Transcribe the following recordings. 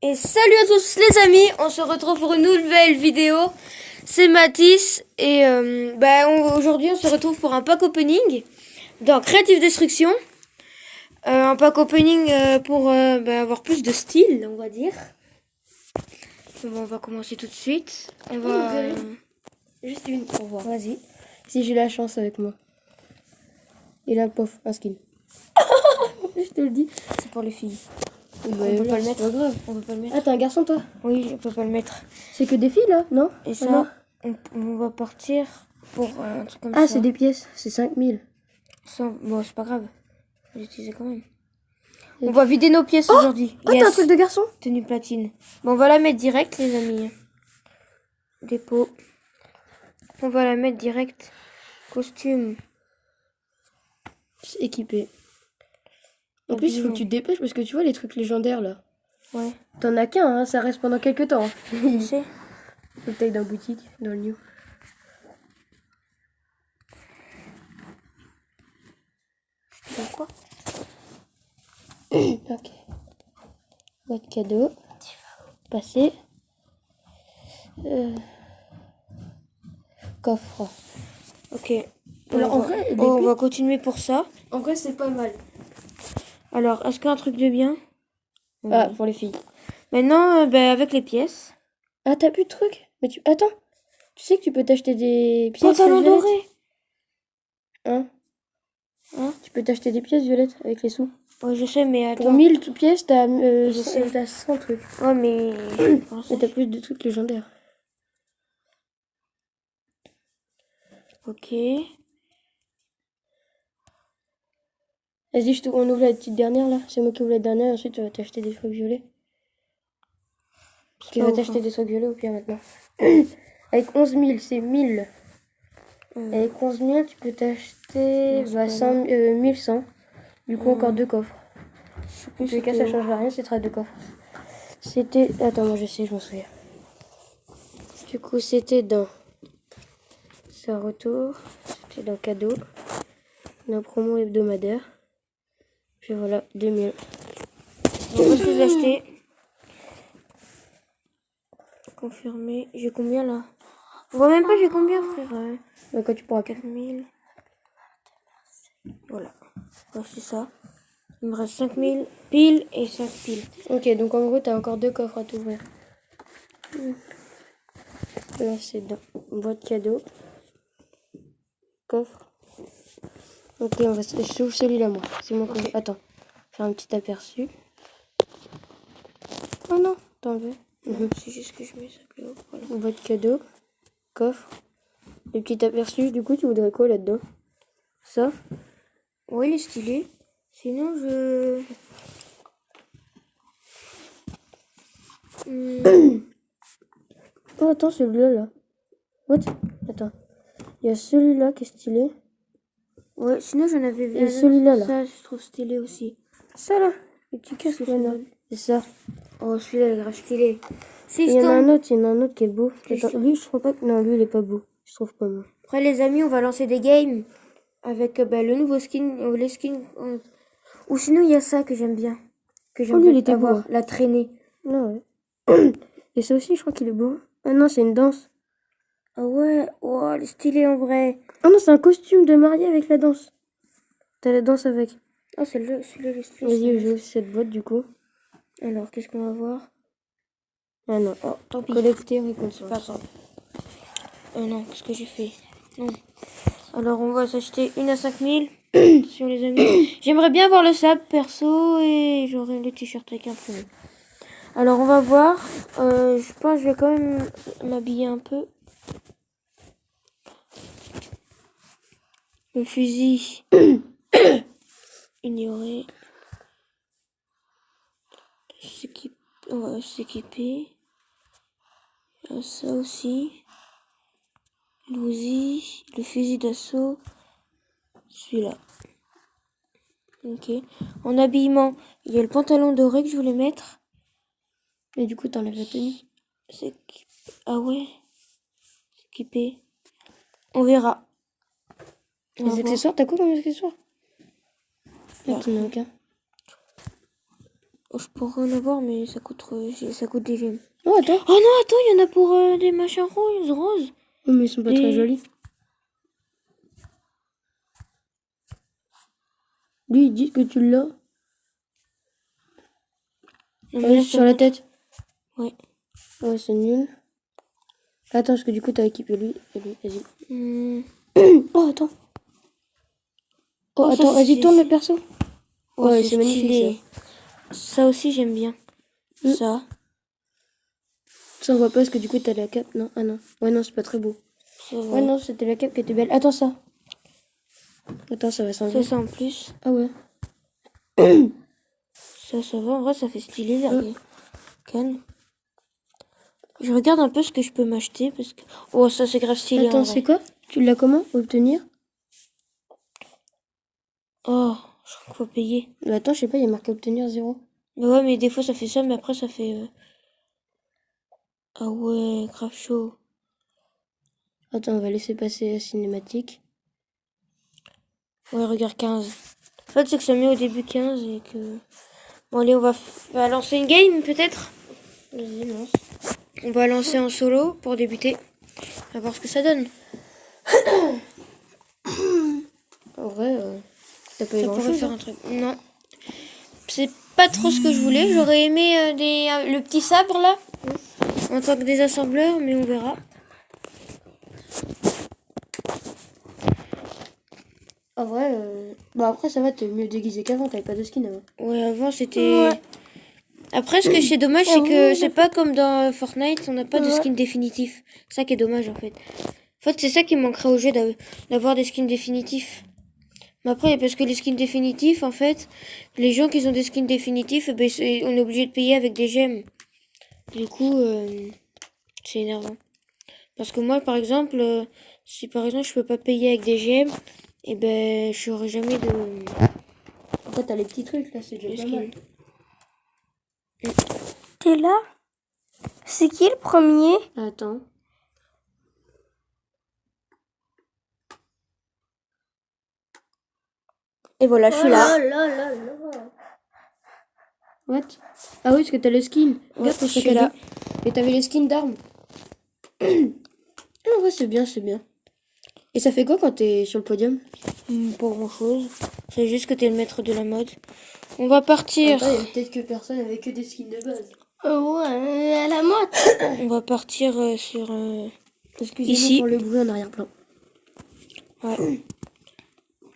Et salut à tous les amis, on se retrouve pour une nouvelle vidéo. C'est Mathis et aujourd'hui on se retrouve pour un pack opening dans Creative Destruction. Un pack opening pour avoir plus de style, on va dire. Bon, on va commencer tout de suite. On va... Juste une pour voir. Vas-y. Si j'ai la chance avec moi. Et là, pof, un skin. Je te le dis. C'est pour les filles. Bah, On peut pas le mettre. Pas grave. On peut pas le mettre. Ah, t'es un garçon, toi? Oui, on peut pas le mettre. C'est que des filles, là, non? Et ça, non. on va partir pour un truc comme ça. Ah, c'est des pièces. C'est 5000. Bon, c'est pas grave. Je vais l'utiliser quand même. On va vider nos pièces aujourd'hui. Oh, t'as un truc de garçon? Tenue platine. Bon, on va la mettre direct, les amis. Dépôt. On va la mettre direct. Costume. C'est équipé. En plus, il faut que tu te dépêches parce que tu vois les trucs légendaires, là. Ouais. T'en as qu'un, hein, ça reste pendant quelques temps. Je sais. Faut que t'ailles dans la boutique, dans le new. C'est quoi? Ok. Boîte cadeau. Passer. Coffre. Ok. Alors, en vrai, on va continuer pour ça. En vrai, c'est pas mal. Alors, est-ce qu'un truc de bien? Ah, pour les filles. Maintenant, avec les pièces. Ah, t'as plus de trucs? Mais tu... Attends. Tu sais que tu peux t'acheter des pièces Pantalon violettes? doré. Hein? Hein? Tu peux t'acheter des pièces violettes avec les sous. Ouais, je sais, mais attends. Pour 1000 pièces, t'as sais. 100 trucs. Ouais, mais... Et t'as plus de trucs légendaires. Ok. Vas-y, on ouvre la petite dernière, là. C'est moi qui ouvre la dernière, et ensuite tu vas t'acheter des trucs violets. Tu vas t'acheter des trucs violets au pire maintenant. Avec 11 000, c'est 1000. Avec 11 000, tu peux t'acheter 1100. Du coup, encore 2 coffres. En tous les cas, ça changera rien, c'est très 2 coffres. C'était... Attends, moi je sais, je m'en souviens. Du coup, c'était dans... Ça retour. C'était dans cadeau. Dans promo hebdomadaire. Puis voilà, 2000. On va tout acheter. Confirmé. J'ai combien là? On voit même pas j'ai combien, frère. Mais quand tu pourras... 4000. Voilà. C'est ça. Il me reste 5000 piles et 5 piles. Ok, donc en gros, t'as encore 2 coffres à t'ouvrir. Là, c'est dans boîte cadeau. Coffre. Ok, je trouve celui-là, moi. C'est mon coffre. Attends, faire un petit aperçu. Oh non, t'en veux? C'est juste que je mets ça plus haut. Voilà. Boîte cadeau. Coffre. Le petit aperçu. Du coup, tu voudrais quoi là-dedans? Ça? Ouais, il est stylé. Sinon, je... Oh, attends, celui-là, là. What? Attends. Il y a celui-là qui est stylé. Ouais, sinon j'en avais vu. Et celui-là, là. Ça, je trouve stylé aussi. Ça, là. Le petit casque, là. C'est ça. Oh, celui-là, il est grave stylé. Il y en a un autre qui est beau. Attends, lui, je trouve pas que... Non, lui, il est pas beau. Je trouve pas moi. Après, les amis, on va lancer des games avec le nouveau skin, ou les skins. Ou sinon, il y a ça que j'aime bien. Que j'aime lui, il était avoir, beau. la traînée. Non, ouais. Et ça aussi, je crois qu'il est beau. Ah non, c'est une danse. Ah ouais, oh, elle est stylée en vrai. Ah non, c'est un costume de mariée avec la danse. T'as la danse avec. Oh, celui-là, il est stylé. Vas-y, j'ouvre cette boîte du coup. Alors, qu'est-ce qu'on va voir? Ah non, Oh, tant pis. collecter récompense. Pas grave. Non, qu'est-ce que j'ai fait? Non. Alors, on va s'acheter une à 5000 sur les amis. J'aimerais bien voir le sable perso et j'aurai le t-shirt avec imprimé. Alors, on va voir. Je pense que je vais quand même m'habiller un peu. Le fusil. Ignorer. On va s'équiper. Ça aussi. L'ouzi. Le fusil d'assaut. Celui-là. Ok. En habillement, il y a le pantalon doré que je voulais mettre. Et du coup, t'enlèves la tenue. Ah ouais. Équipé. On verra. Les accessoires, t'as quoi comme accessoires? Ah, t'en as aucun. Je pourrais en avoir, mais ça coûte des gemmes. Oh, attends. Oh non, attends, il y en a pour des machins roses. Oh, mais ils sont pas très jolis. Lui, il dit que tu l'as. Sur la tête. Ouais. Ouais, c'est nul. Attends, parce que du coup, t'as équipé lui. Et lui, vas-y. Oh, attends. Oh, attends, vas-y, tourne le perso. Oh, ouais, c'est magnifique, ça aussi, j'aime bien. Ça. Ça, on voit pas parce que du coup, t'as la cape. Non, ah non. Ouais, non, c'est pas très beau. Ouais, non, c'était la cape qui était belle. Attends, ça. Attends, ça va s'enlever. Ça en plus. Ah ouais. Ça va, en vrai, ça fait stylé, la canne. Je regarde un peu ce que je peux m'acheter, parce que... Oh, ça, c'est grave stylé, attends, c'est quoi? Tu l'as comment? Obtenir? Oh, je crois qu'il faut payer. Bah, attends, je sais pas, il y a marqué obtenir 0. Bah ouais, mais des fois, ça fait ça, mais après, ça fait... Ah ouais, grave chaud. Attends, on va laisser passer la cinématique. Ouais, regarde, 15. En fait, c'est que ça met au début 15 et que... Bon, allez, on va lancer une game, peut-être. Vas-y, lance. On va lancer en solo pour débuter. On va voir ce que ça donne. En vrai, t'as pas eu Ça grand pourrait chose. faire un truc. Non. C'est pas trop ce que je voulais. J'aurais aimé le petit sabre, là. En tant que désassembleur, mais on verra. En vrai, bah après, ça va, t'es mieux déguisé qu'avant, t'avais pas de skin avant. Ouais, avant, c'était... Ouais. Après, ce que c'est dommage, c'est que c'est pas comme dans Fortnite, on n'a pas de skin définitif. C'est ça qui est dommage, en fait. En fait, c'est ça qui manquerait au jeu, d'avoir des skins définitifs. Mais après, parce que les skins définitifs, en fait, les gens qui ont des skins définitifs, ben, on est obligé de payer avec des gemmes. Du coup, c'est énervant. Parce que moi, par exemple, si par exemple je peux pas payer avec des gemmes, et ben, je n'aurai jamais de... Après, t'as les petits trucs, là, c'est déjà pas mal. T'es là? C'est qui le premier? Attends. Et voilà, je suis là. What? Ah oui, parce que t'as le skin. Regarde ton je suis sac à là. dos. Et t'avais les skins d'armes. Ah ouais, c'est bien, c'est bien. Et ça fait quoi quand t'es sur le podium? Pas grand chose. C'est juste que t'es le maître de la mode. On va partir. Attends, il y a peut-être que personne avec que des skins de base. Ouais, à la mode. On va partir sur... Excusez-moi ici. pour le bruit en arrière-plan. Ouais.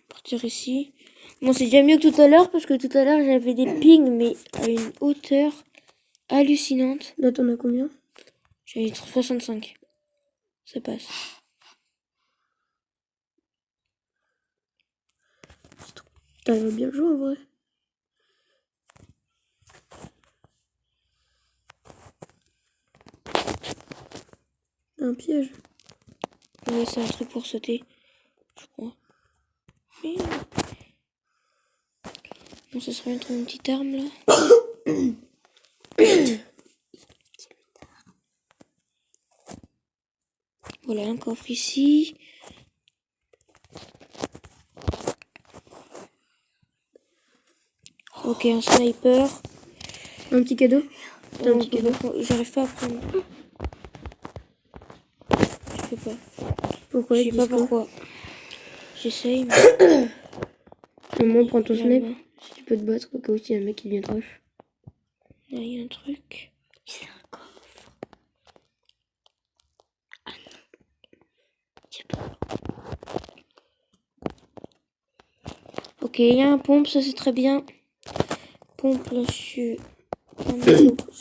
Partir ici. Bon, c'est déjà mieux que tout à l'heure, parce que tout à l'heure, j'avais des pings, mais à une hauteur hallucinante. Là, t'en as combien? J'avais 65. Ça passe. T'arrives bien jouer en vrai. Un piège. Ouais, c'est un truc pour sauter. Je crois. Mais... Bon, ça serait une petite arme, là. Voilà, un coffre ici. Ok, un sniper. Un petit cadeau. T'as un petit cadeau. J'arrive pas à prendre. Je sais pas. Pourquoi? Je sais pas pourquoi. J'essaye, mais... Au moins, prends ton snipe. Si tu peux te battre, au cas où il y a un mec qui vient te rush. Là, il y a un truc. C'est un coffre. Ah non. C'est pas. Ok, il y a un pompe, ça c'est très bien. Pompe, là, je suis...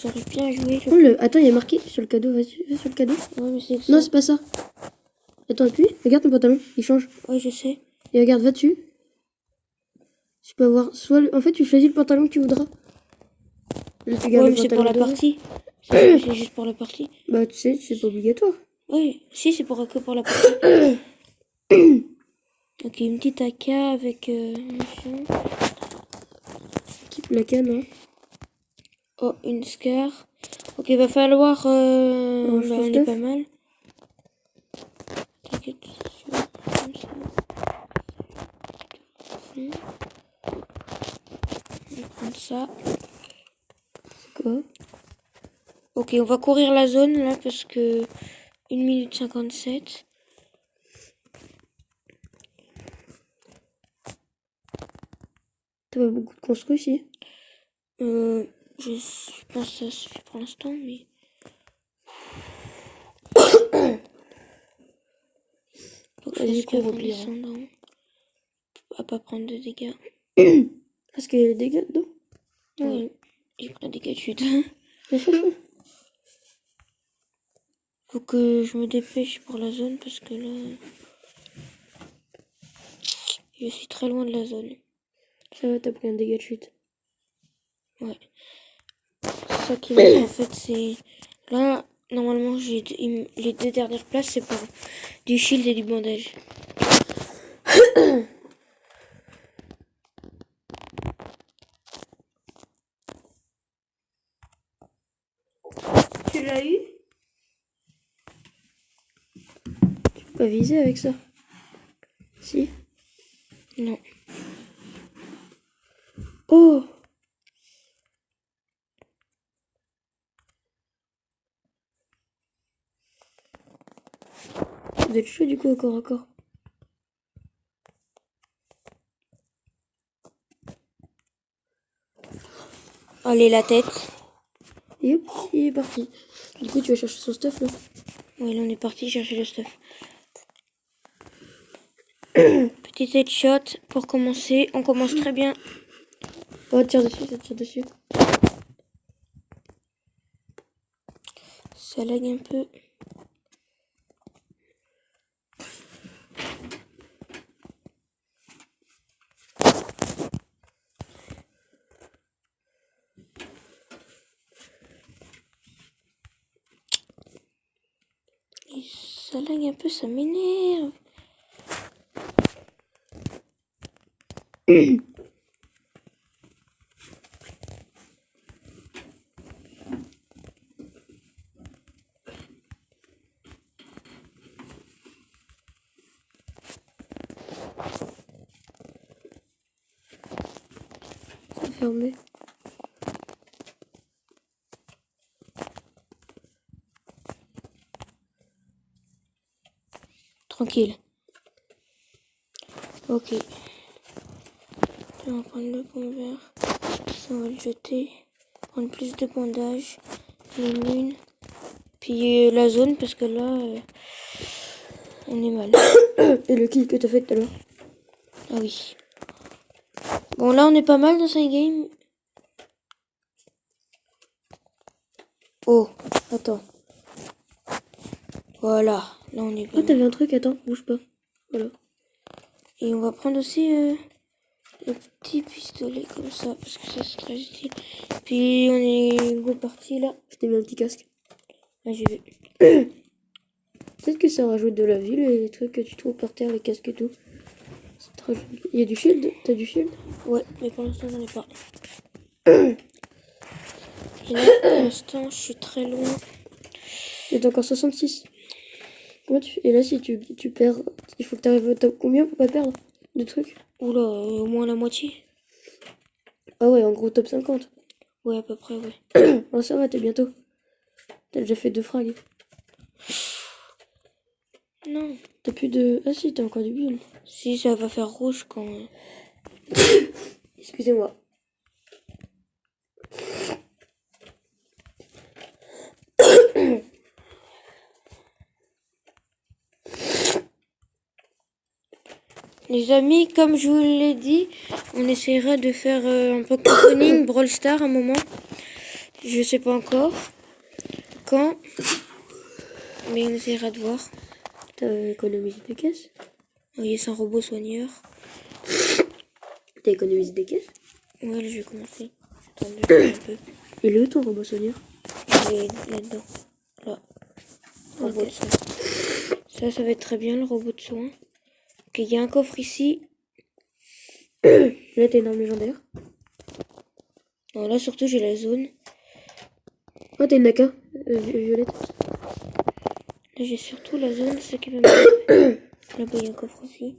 J'arrive bien à jouer. Oh, attends, il y a marqué sur le cadeau. Vas-y, va sur le cadeau. Ouais, mais c'est que ça. Non, c'est pas ça. Attends, appuie. Regarde ton pantalon. Il change. Ouais, je sais. Et regarde, va dessus. Tu peux avoir soit... En fait, tu choisis le pantalon que tu voudras. Là, tu gardes Ouais, le mais c'est pour la pantalon partie. C'est juste pour la partie. Bah, tu sais, c'est pas obligatoire. Oui, si, c'est que pour la partie. Ok, une petite AK avec... machin. La canne, hein. Oh, une scar. Ok, va falloir... on est pas mal. T'inquiète. Comme ça. On va prendre ça. pas. Ok, on va courir la zone là parce que 1 minute 57. T'as pas beaucoup de construits ici. Je pense que ça suffit pour l'instant, mais... Faut que je Vas-y, fasse cours gaffe au en pire. descendant. À pas prendre de dégâts. Parce qu'il y a des dégâts dedans. Oui, j'ai pris un dégât de chute. Faut que je me dépêche pour la zone parce que là... Je suis très loin de la zone. Ça va, t'as pris un dégât de chute. Ouais. C'est ça qui manque en fait, c'est... Là, normalement, j'ai les 2 dernières places, c'est pour du shield et du bandage. Tu l'as eu? Tu peux pas viser avec ça. Si. Non. Oh! Vous êtes chaud du coup au corps à corps. Allez, la tête. Et hop, il est parti. Du coup, tu vas chercher son stuff là. Ouais, là, on est parti chercher le stuff. Petit headshot pour commencer. On commence très bien. Oh, tire dessus, ça tire dessus. Ça lag un peu. Et ça lag un peu, ça m'énerve. C'est fermé. Tranquille. Ok. On va prendre le bon vert. Ça, on va le jeter. Prendre plus de bandages. Les lunes. Puis la zone, parce que là, on est mal. Et le kill que t'as fait tout à l'heure. Ah oui. Bon, là, on est pas mal dans cette game. Oh, attends. Voilà. Là, on est pas Oh, mal. t'avais un truc, attends, bouge pas. Voilà. Et on va prendre aussi le petit pistolet comme ça, parce que ça, c'est très utile. Puis, on est go parti, là. Je t'ai mis un petit casque. Ah, j'ai vu. Peut-être que ça rajoute de la vie, les trucs que tu trouves par terre, les casques et tout. Ça te rajoute- Il y a du shield? T'as du shield? Ouais, mais pour l'instant, j'en ai pas. Et là, pour l'instant, je suis très loin. Et t'as encore 66. Comment tu fais? Et là, si tu perds, il faut que t'arrives au top combien pour pas perdre de trucs? Oula, au moins la moitié. Ah ouais, en gros top 50. Ouais, à peu près, ouais. Oh, ça va, t'es bientôt. T'as déjà fait 2 frags. Non. T'as plus de... Ah si, t'as encore du bulle. Si, ça va faire rouge quand... Excusez-moi. Les amis, comme je vous l'ai dit, on essaiera de faire un peu opening Brawl Stars un moment. Je sais pas encore quand, mais on essaiera de voir. T'as économisé des caisses? Oui, c'est un robot soigneur. T'as économisé des caisses? Ouais, là, je vais commencer. J'attends de faire un peu. Il est où ton robot soigneur? Il est là-dedans. Là. Robot de soin. Ça va être très bien, le robot de soin. Ok, il y a un coffre ici. Là, t'as une arme légendaire. Non, là, surtout, j'ai la zone. Oh, t'as une naka violette. Là, j'ai surtout la zone, c'est ça qui va me... Là-bas, il y a un coffre aussi.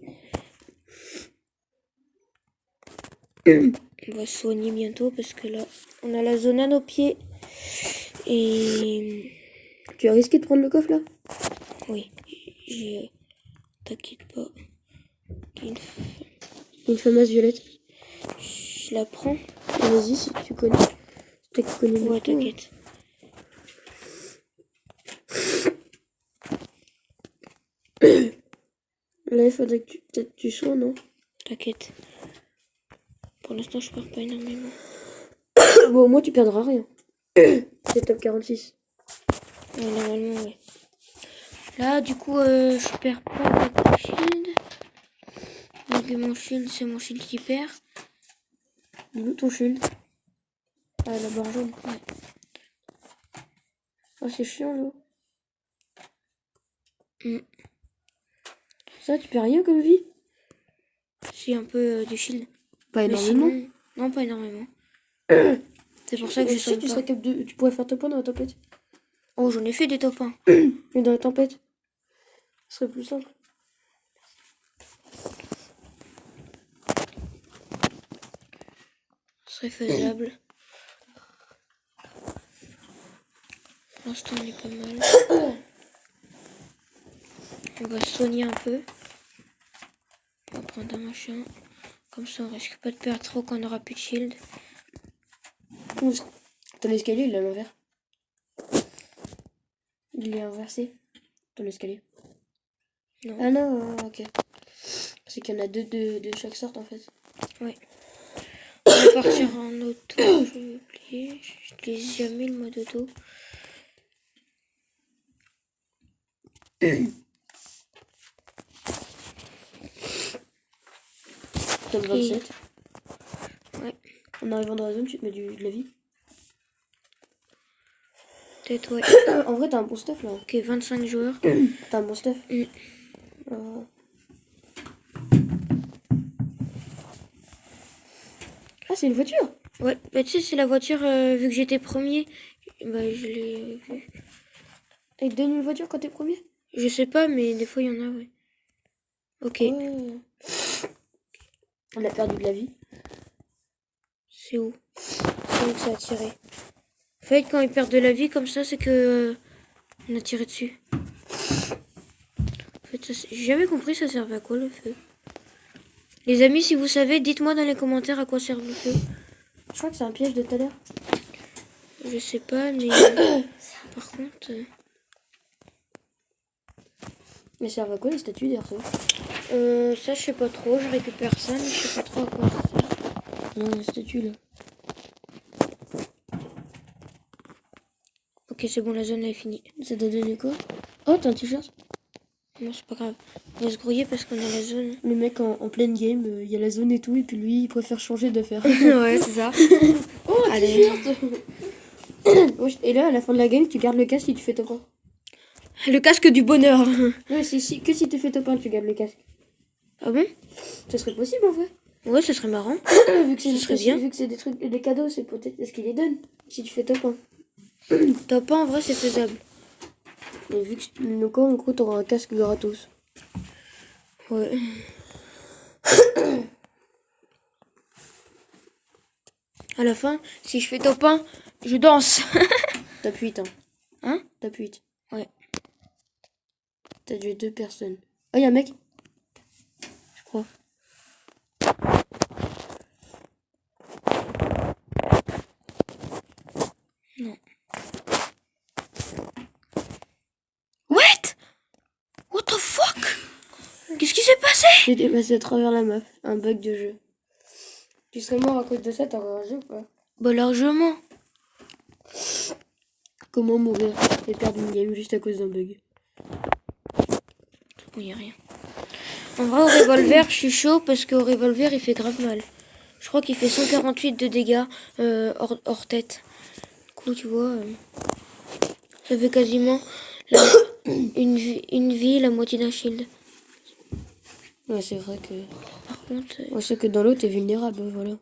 On va se soigner bientôt parce que là, on a la zone à nos pieds. Et Tu as risqué de prendre le coffre là? oui, t'inquiète pas. Une fameuse violette. Je la prends. Vas-y, si tu connais. Tu connais Ouais, beaucoup, hein. t'inquiète. Là, il faudrait que peut-être tu sois, non? T'inquiète. Pour l'instant, je perds pas énormément. Bon, au moins, tu perdras rien. C'est top 46. Ouais, normalement, ouais. Là, du coup, je perds pas avec mon shield. Donc, mon shield, c'est mon shield qui perd. D'où ton shield? Ah, la barre jaune. Ouais. Ah, c'est chiant, là. Mm. Ça, tu perds rien comme vie? C'est un peu de shield. Pas Mais énormément. sinon, non, pas énormément. C'est pour ça que je sais, saute tu pas. serais cap de... Tu pourrais faire top 1 dans la tempête. Oh, j'en ai fait des top 1. Mais dans la tempête, ce serait plus simple. Ce serait faisable. Pour l'instant, on est pas mal. On va se soigner un peu. On va prendre un machin. Comme ça, on risque pas de perdre trop quand on aura plus de shield. Ton escalier, il est à l'envers. Il est inversé. Ton escalier. Non. Ah non, ok. C'est qu'il y en a deux de chaque sorte, en fait. Ouais. On va partir en auto. Je vais oublier. Je l'ai jamais le mode auto. Top 27. Ouais. En arrivant dans la zone, tu te mets de la vie. Peut-être, ouais. En vrai, t'as un bon stuff, là. Ok, 25 joueurs. T'as un bon stuff. Mm. Ah, c'est une voiture. Ouais, bah tu sais, c'est la voiture, vu que j'étais premier, bah je l'ai vu. Et te donne une voiture quand t'es premier. Je sais pas, mais des fois il y en a, ouais. Ok, Ouais. On a perdu de la vie. c'est où? C'est où que ça a tiré? En fait, quand ils perdent de la vie comme ça, c'est que on a tiré dessus. En fait, j'ai jamais compris ça servait à quoi le feu. Les amis, si vous savez, dites-moi dans les commentaires à quoi sert le feu. Je crois que c'est un piège de tout à l'heure. Je sais pas, mais par contre, Mais ça va quoi les statues derrière toi? ça je sais pas trop. Je récupère ça, mais je sais pas trop à quoi ça sert. Non, les statues là. Ok, c'est bon, la zone est finie. Ça t'a donné quoi? Oh, t'as un t-shirt? Non, c'est pas grave. On va se grouiller parce qu'on a la zone. Le mec en pleine game, il y a la zone et tout, et puis lui il préfère changer d'affaire. Ouais, c'est ça. Oh, un Allez. t-shirt. Et là, à la fin de la game, tu gardes le casque si tu fais top 1. Le casque du bonheur. Ouais, que si tu fais top 1, tu gardes le casque. Ah bon? Ça serait possible en vrai. Ouais, ce serait marrant. Vu que c'est serait bien. Vu que c'est des trucs, des cadeaux, c'est peut-être ce qu'il les donne si tu fais top 1. Top 1, en vrai, c'est faisable. Et vu que donc en gros, t'auras un casque gratos. Ouais. À la fin, si je fais top 1, je danse. Top 8, hein. Hein? Top 8. Ouais. T'as tué 2 personnes. Oh, y'a un mec. Je crois. Non. What the fuck? Qu'est-ce qui s'est passé? J'étais passé à travers la map. Un bug de jeu. Tu serais mort à cause de ça, t'aurais un jeu ou pas? Bah largement. Comment mourir et perdre une game juste à cause d'un bug? Bon, y a rien. En vrai, au revolver, je suis chaud parce qu'au revolver, il fait grave mal. Je crois qu'il fait 148 de dégâts hors tête. Du coup, tu vois, ça fait quasiment une vie, la moitié d'un shield. Ouais, c'est vrai que... Par contre, Ouais, c'est que dans l'eau, t'es vulnérable, voilà.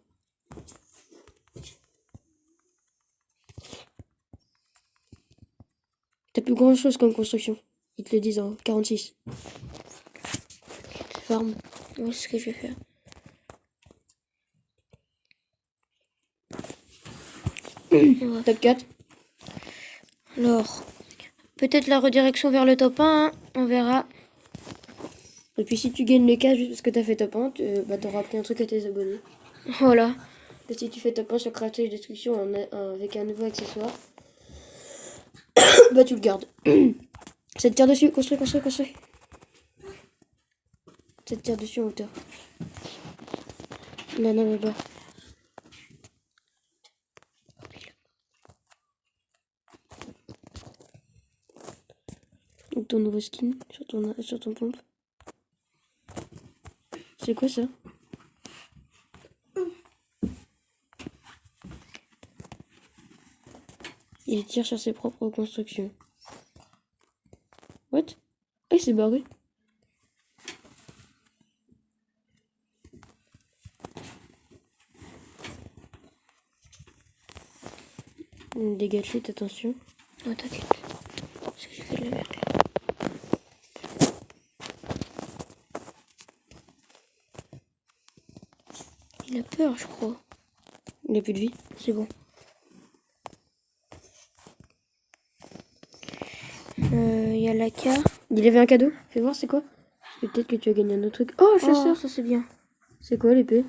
T'as plus grand chose comme construction. Ils te le disent en 46. Farm. ouais, c'est ce que je vais faire. Top 4. Alors, peut-être la redirection vers le top 1, hein, on verra. Et puis si tu gagnes les cas juste parce que t'as fait top 1, t'auras appris un truc à tes abonnés. Voilà. Et si tu fais top 1 sur Créative Destruction avec un nouveau accessoire, bah tu le gardes. Ça te tire dessus, construis. Ça te tire dessus en hauteur. Non, là-bas. Donc ton nouveau skin sur ton pompe. C'est quoi ça? Il tire sur ses propres constructions. What? Ah, il s'est barré. Des gâchettes, attention. Oh, t'inquiète. Parce que j'ai fait le mec. Il a peur, je crois. Il a plus de vie. C'est bon. Il y a la K. Il avait un cadeau. Fais voir, c'est quoi? Peut-être que tu as gagné un autre truc. Oh, chasseur. Ça c'est bien. C'est quoi l'épée?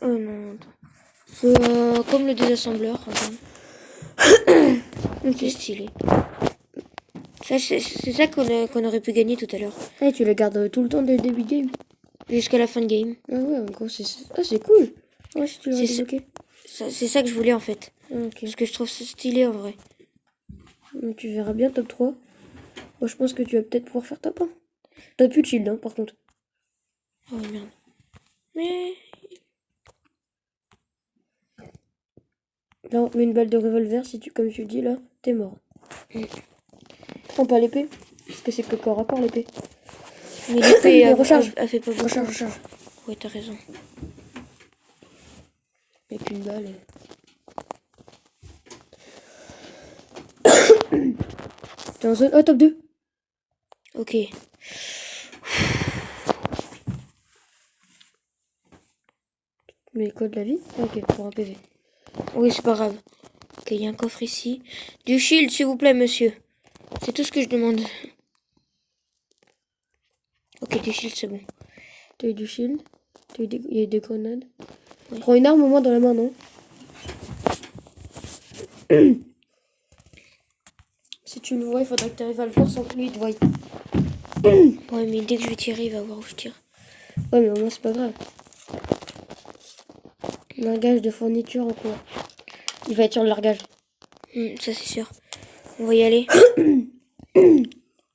Oh non, attends. C'est comme le désassembleur. C'est stylé. Ça, c'est ça qu'on aurait pu gagner tout à l'heure. Ah, tu la gardes tout le temps dès le début de game. Jusqu'à la fin de game. Ah ouais, en gros, c'est cool. Ouais, si tu l'aurais C'est débloqué. C'est ça que je voulais en fait. Ah, ok. Parce que je trouve ça stylé en vrai. Donc, tu verras bien top 3. Moi, je pense que tu vas peut-être pouvoir faire top 1. T'as plus de shield, hein, par contre. Oh merde. Mais... Là, on te met une balle de revolver, si tu, comme tu le dis, là, t'es mort. Prends pas l'épée. Parce que c'est que corps à corps, l'épée. Mais l'épée recharge. a fait pas beaucoup. Recharge. Ouais, t'as raison. Avec une balle. T'es en zone. Oh, top 2. Ok. Mais quoi de la vie? Ok, pour un PV. Oui, c'est pas grave. Ok, il y a un coffre ici. Du shield, s'il vous plaît, monsieur. C'est tout ce que je demande. Ok, du shield, c'est bon. T'as eu du shield. Il y a eu des grenades. Oui. Prends une arme au moins dans la main, non? Si tu le vois, il faudrait que tu arrives à le voir sans que lui te voie. Ouais, mais dès que je vais tirer, il va voir où je tire. Ouais, mais au moins, c'est pas grave. Largage de fourniture en cours. Il va être sur le largage. Ça, c'est sûr. On va y aller.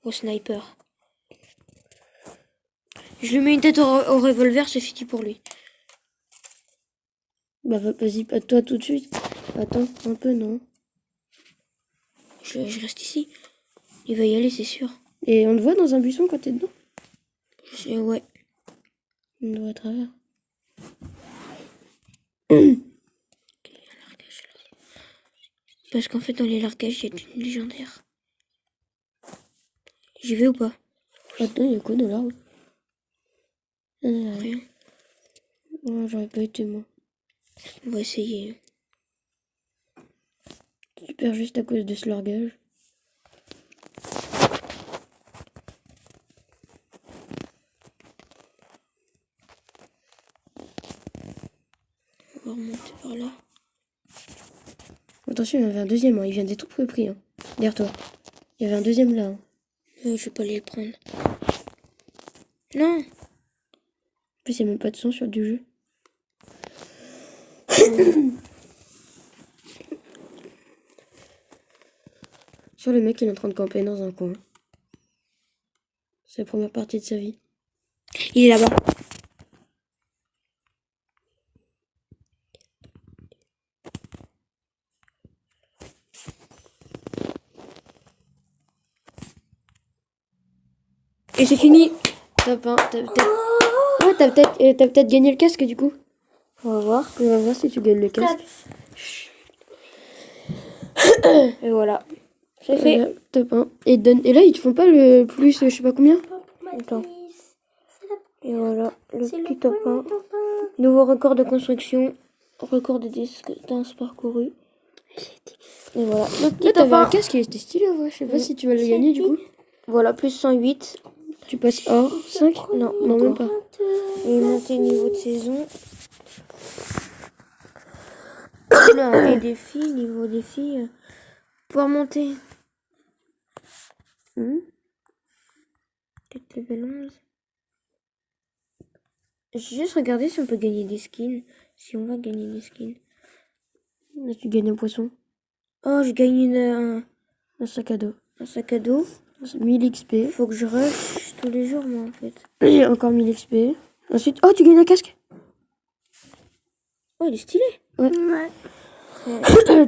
Au sniper. Je lui mets une tête au revolver, c'est fini pour lui. Bah, vas-y, pas toi tout de suite. Attends, un peu, non? Je reste ici. Il va y aller, c'est sûr. Et on te voit dans un buisson quand t'es dedans? Ouais. On te voit à travers. Parce qu'en fait, dans les largages, il y a une légendaire. J'y vais ou pas? Attends, il y a quoi dans l'arbre? Rien. Non, j'aurais pas été, moi. On va essayer. Tu perds juste à cause de ce largage. On va remonter par là. Attention, il y en avait un deuxième, hein. Il vient d'être tout pris, hein. Derrière toi. Il y avait un deuxième là, hein. Je vais pas aller le prendre. Non. En plus, il n'y a même pas de son sur du jeu. Sur le mec, il est en train de camper dans un coin. C'est la première partie de sa vie. Il est là-bas. Et c'est fini. Top 1. Ouais, t'as peut-être gagné le casque du coup. On va voir. On va voir si tu gagnes le casque. Et voilà. C'est fait. Top 1. Et là, ils te font pas le plus, je sais pas combien. Attends. Et voilà. Le petit top 1. Nouveau record de construction. Record de distance parcourue. Et voilà. Le Là, petit t'avais un enfant. casque qui était stylé, ouais. Je sais pas si tu vas le gagner du coup. Voilà, plus 108. Tu passes à 5? Non, Non, même encore. pas. Et monter niveau de saison. Là, les défis, niveau défi. Pouvoir monter. Peut-être level 11. J'ai juste regardé si on peut gagner des skins. Si on va gagner des skins. Là, tu gagnes un poisson. Oh, je gagne Un sac à dos. un sac à dos. 1000 XP. Faut que je rush tous les jours, moi, en fait. Et encore 1000 XP. Ensuite, oh, tu gagnes un casque. Oh, il est stylé. Ouais.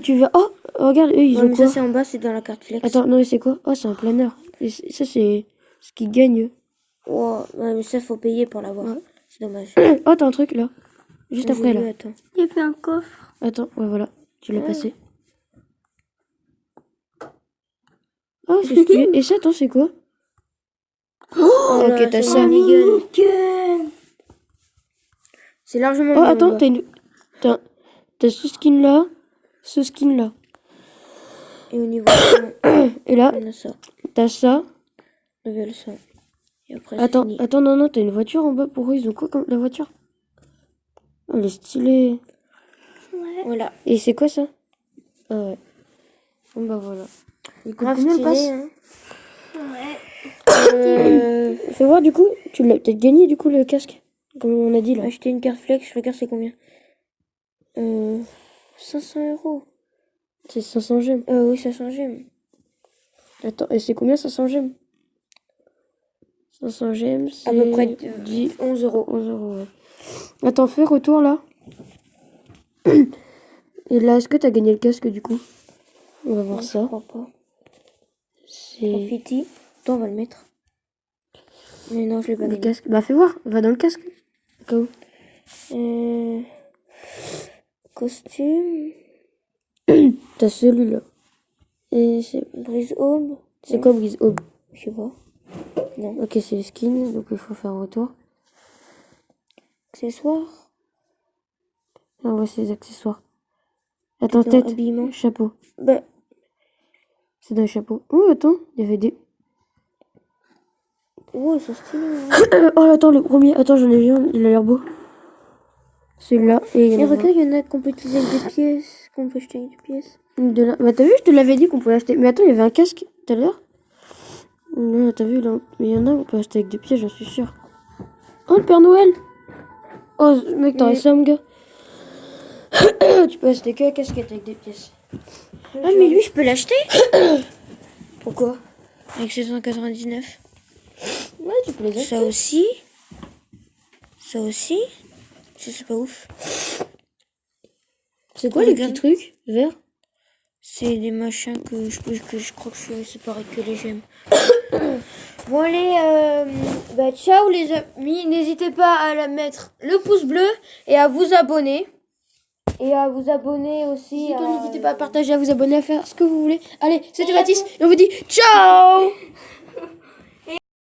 Tu vas. Oh, regarde, eux, ils Ouais, ont mais quoi? ça, c'est en bas, c'est dans la carte flex. Attends, non, mais c'est quoi? Oh, c'est un planeur. Et ça, c'est ce qu'ils gagnent. Oh, ouais, mais ça, faut payer pour l'avoir. Ouais. C'est dommage. Oh, t'as un truc là. Juste J'ai après vu, là. Attends. J'ai fait un coffre. Attends, ouais, voilà. Tu l'as Ouais. passé. Oh, c'est stylé. Et ça, attends, c'est quoi? Oh, ok, là, t'as c'est ça. un minigun. Nickel. C'est largement Oh, mieux en attends, bas. t'as ce skin là. Ce skin là. Et au niveau Et là, on a ça. t'as ça. Level 100. Et après, c'est Attends, fini. attends, non, t'as une voiture en bas. Pourquoi ils ont quoi comme la voiture? Oh, elle est stylée. Voilà. Et c'est quoi ça? Ah ouais. Bon bah voilà. Il coûte Grave combien le stylé, pass? hein. Ouais. Fais voir du coup, tu l'as peut-être gagné du coup le casque. Comme on a dit là. Acheter une carte flex, je regarde c'est combien. 500 €. C'est 500 gemmes. Oui, 500 gemmes. Attends, et c'est combien 500 gemmes? 500 gemmes, c'est... À peu près 10, 11 €. 11 euros, ouais. Attends, fais retour là. Et là, est-ce que t'as gagné le casque du coup? On va voir Je ça. crois pas. C'est Graffiti. Attends, on va le mettre. Mais non, je l'ai pas le gagné. casque. Bah fais voir, va dans le casque. Au cas où. Costume. T'as celui-là. Et Brise aube. c'est quoi Brise Aube? Je sais pas. Non. Ok, c'est les skins, donc il faut faire retour. Accessoires. Ah ouais, c'est les accessoires. Attends, Attends, tête, habillement. chapeau. Bah, C'est dans le chapeau. Oh, attends, il y avait des... ouais, ils sont stylés. Hein. oh, attends, le premier. Attends, j'en ai vu un, il a l'air beau. Celui-là, et il y en Et a un. regarde, il y en a qu'on peut utiliser avec des pièces. Qu'on peut acheter avec des pièces. De là. Bah t'as vu, je te l'avais dit qu'on pouvait acheter. Mais attends, il y avait un casque tout à l'heure. Non, t'as vu là. Mais il y en a, on peut acheter avec des pièces, j'en suis sûr. Oh, le Père Noël. Oh, mec, t'aurais ça, mon gars. Tu peux acheter que la casquette avec des pièces. Ah, mais lui, je peux l'acheter. Pourquoi? Avec 799. Ouais, tu peux les acheter. Ça aussi. Ça aussi. Ça, c'est pas ouf. C'est quoi les petits Regarde. trucs verts? C'est des machins que je crois que c'est pareil que les gemmes. Bon allez, bah ciao les amis, n'hésitez pas à la mettre le pouce bleu et à vous abonner. Et à vous abonner aussi. N'hésitez pas à partager, à vous abonner, à faire ce que vous voulez. Allez, c'était Mathis et on vous dit ciao.